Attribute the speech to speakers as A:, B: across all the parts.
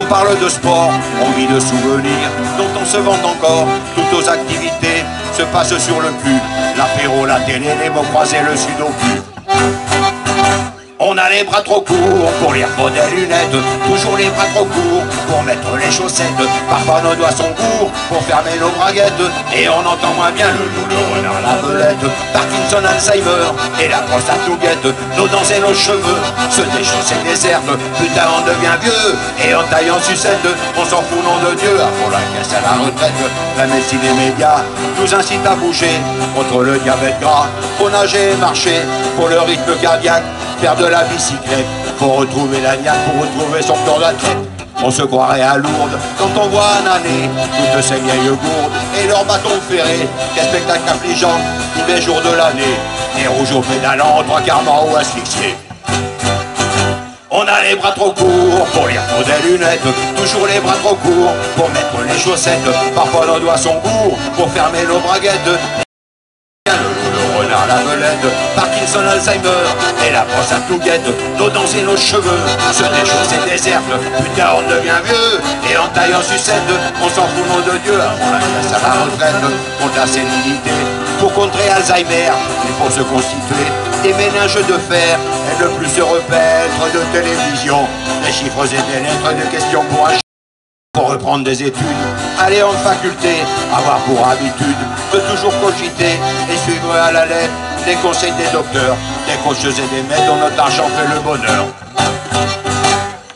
A: parle de sport, on vit de souvenirs dont on se vante encore. Toutes nos activités se passent sur le cul. L'apéro, la télé, les mots croisés, le sudoku. On a les bras trop courts pour lire faut des lunettes. Toujours les bras trop courts pour mettre les chaussettes. Parfois nos doigts sont courts pour fermer nos braguettes. Et on entend moins bien le loup, le renard, la belette. Parkinson, Alzheimer et la prostate nous guette. Nos dents et nos cheveux se déchaussent et désertent. Putain on devient vieux et en taille en sucette. On s'en fout nom de Dieu avant la caisse à la retraite. La médecine et médias nous incitent à bouger contre le diabète gras. Faut nager et marcher pour le rythme cardiaque. Faire de la bicyclette, pour retrouver la niaque, pour retrouver son corps d'athlète. On se croirait à Lourdes quand on voit un année toutes ces vieilles gourdes et leurs bâtons ferrés. Quel spectacle affligeant, tous les jours de l'année. Et rouge au pédalant, trois quarts morts ou asphyxiés. On a les bras trop courts pour lire faut des lunettes. Toujours les bras trop courts pour mettre les chaussettes. Parfois nos doigts sont courts pour fermer nos braguettes. La belette, Parkinson, Alzheimer et la prostate nous guette. Nos dents et nos cheveux se déchaussent et désertent. Putain on devient vieux et en taille en sucette. On s'en fout nom de Dieu avant la classe à la retraite. Contre la sénilité, pour contrer Alzheimer, il faut se constituer des méninges de fer et ne plus se repaître de télévision. Des chiffres et des lettres, des questions pour un pour reprendre des études, aller en faculté, avoir pour habitude de toujours cogiter et suivre à la lettre les conseils des docteurs, des coacheuses et des maîtres dont notre argent fait le bonheur.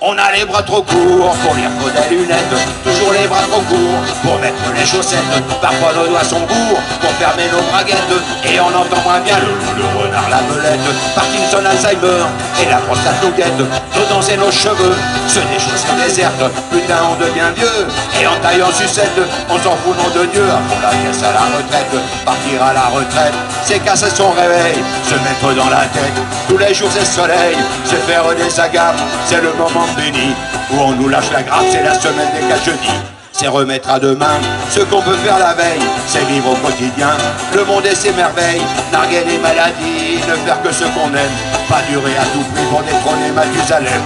A: On a les bras trop courts pour lire faut des lunettes. Toujours les bras trop courts pour mettre les chaussettes. Parfois nos doigts sont courts pour fermer nos braguettes. Et on entend moins bien le loup, le renard, la belette. Parkinson, Alzheimer et la prostate nous guette. Nos dents et nos cheveux se déchaussent et désertent. Putain on devient vieux et en taille en sucette. On s'en fout nom de Dieu avant la caisse à la retraite. Partir à la retraite, c'est casser son réveil, se mettre dans la tête tous les jours c'est soleil, c'est faire des agapes, c'est le moment béni où on nous lâche la grappe, c'est la semaine des 4 jeudis. C'est remettre à demain ce qu'on peut faire la veille, c'est vivre au quotidien le monde et ses merveilles, narguer les maladies, ne faire que ce qu'on aime, pas durer à tout prix pour détrôner Mathusalem.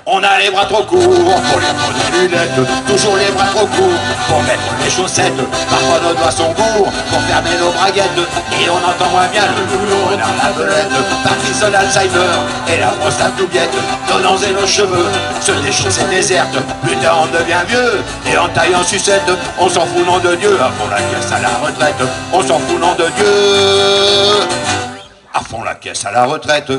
A: On a les bras trop courts pour lire faut des lunettes. Toujours les bras trop courts pour mettre les chaussettes. Parfois nos doigts sont courts pour fermer nos braguettes. Et on entend moins bien le loup, le renard, la belette. Parkinson, Alzheimer et la prostate nous guette. Nos dents et nos cheveux se déchaussent et désertent. Putain on devient vieux et en taille en sucette. On s'en fout nom de Dieu à fond la caisse à la retraite. On s'en fout nom de Dieu à fond la caisse à la retraite.